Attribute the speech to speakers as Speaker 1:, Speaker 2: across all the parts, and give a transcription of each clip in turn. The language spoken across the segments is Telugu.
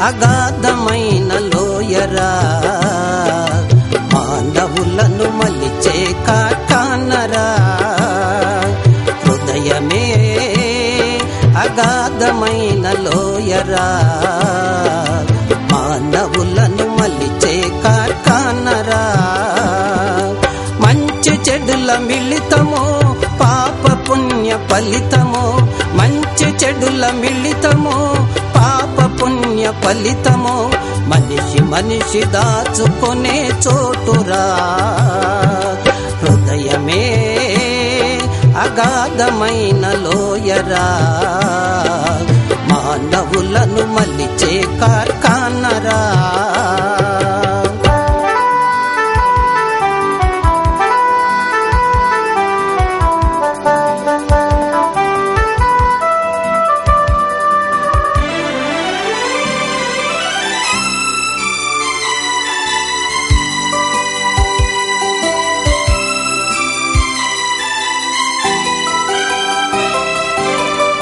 Speaker 1: అగాధమైన లోయరా, మానవులను మలిచే కార్ఖానరా. హృదయమే అగాధమైన లోయరా, మానవులను మలిచే కార్ఖానరా. మంచి చెడుల మిళితము పాప పుణ్య ఫలితము, మంచి చెడుల మిళితము పాప పుణ్య ఫలితము. మనిషి మనిషి దాచుకునే చోటురా, హృదయమే అగాధమైన లోయరా, మానవులను మలిచే కార్ఖానరా.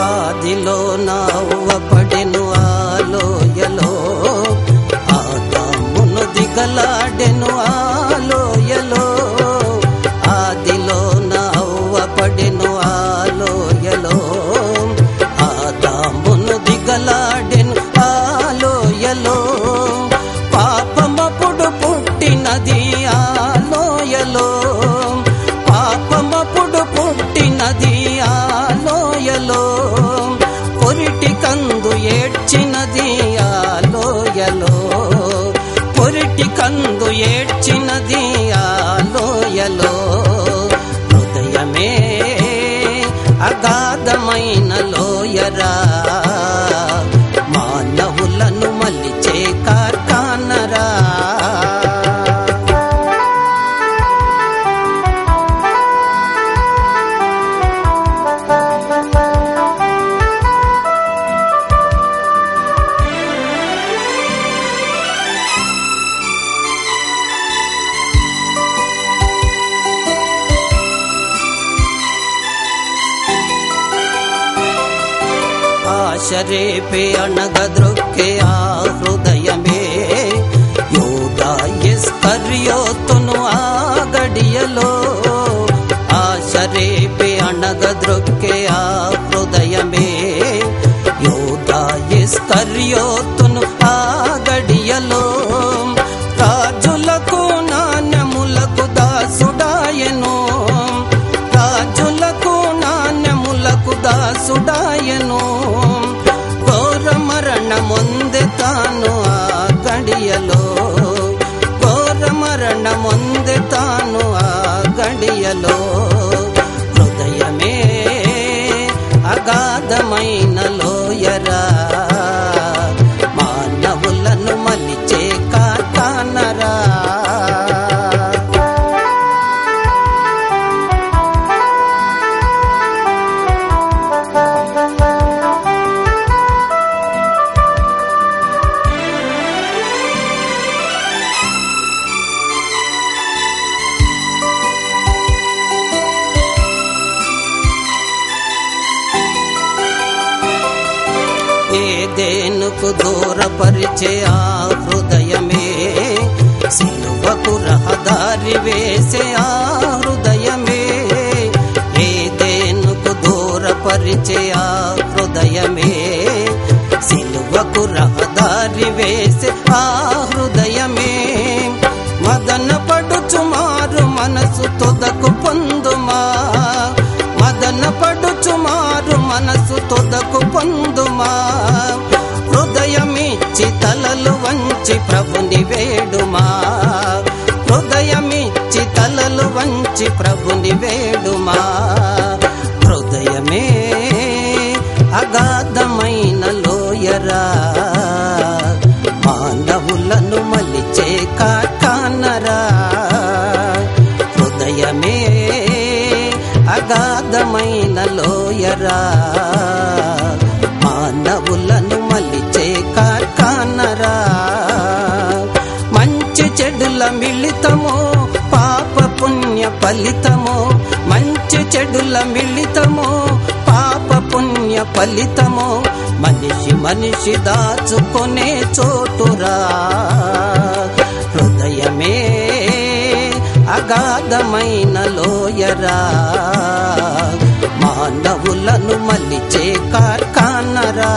Speaker 1: ఆదిలో నవ్వబడెను ఆ లోయలో, ఆదామును దిగలాడెను ఆ లోయలో. ఆదిలో నవ్వబడెను ఆ లోయలో, ఆదామును దిగలాడెను ఆ లోయలో. పాపమప్పుడు పుట్టినది ఆ లోయలో, పాపమప్పుడు పుట్టినది ఆ లోయలో. పొరిటి కందు ఏడ్చినది ఆ లోయలో, పొరిటి కందు ఏడ్చినది ఆ లోయలో. హృదయమే అగాధమైన లోయరా, మానవులను మలిచే కార్ఖానరా. ఆశరేపే అణగద్రొక్కే ఆ హృదయమే, యూదా ఇస్కరియోతును ఆ గడియలో. ఆశరేపే అణగద్రొక్కే ఆ హృదయమే, యూదా ఇస్కరియోతును ఆ గడియలో. రాజులకు నాణ్యములకు దాసుడాయను, రాజులకు నాణ్యములకు దాసుడాయను. ఘోర మరణమొందె తాను ఆ గడియలో, ఘోర మరణమొందె తాను ఆ గడియలో. హృదయమే అగాధమైన లోయరా, మానవులను మలిచే కార్ఖానరా. ఏదెనుకు దూరపరిచే ఆ హృదయమే, సిలువకు రహదారి వేసే ఆ హృదయమే. ఏదెనుకు దూరపరిచే ఆ హృదయమే, సిలువకు రహదారి వేసే ఆ హృదయమే. మదన పడుచు మారు మనసు తొదకు పొందుమా, మదన పడుచు మారు మనసు తొదకు పొందుమా. హృదయమిచ్చి తలలు వంచి ప్రభుని వేడుమా, హృదయమిచ్చి తలలు వంచి ప్రభుని వేడుమా. హృదయమే అగాధమైన లోయరా, మానవులను మలిచే కార్ఖానరా. హృదయమే అగాధమైన లోయరా, మానవులను మలిచే కార్ఖానరా. మంచి చెడుల మిళితము పాప పుణ్య ఫలితము, మంచి చెడుల మిళితము పాప పుణ్య ఫలితము. మనిషి మనిషి దాచుకొనే చోటురా. హృదయమే అగాధమైన లోయరా, మానవులను మలిచే కార్ఖానరా.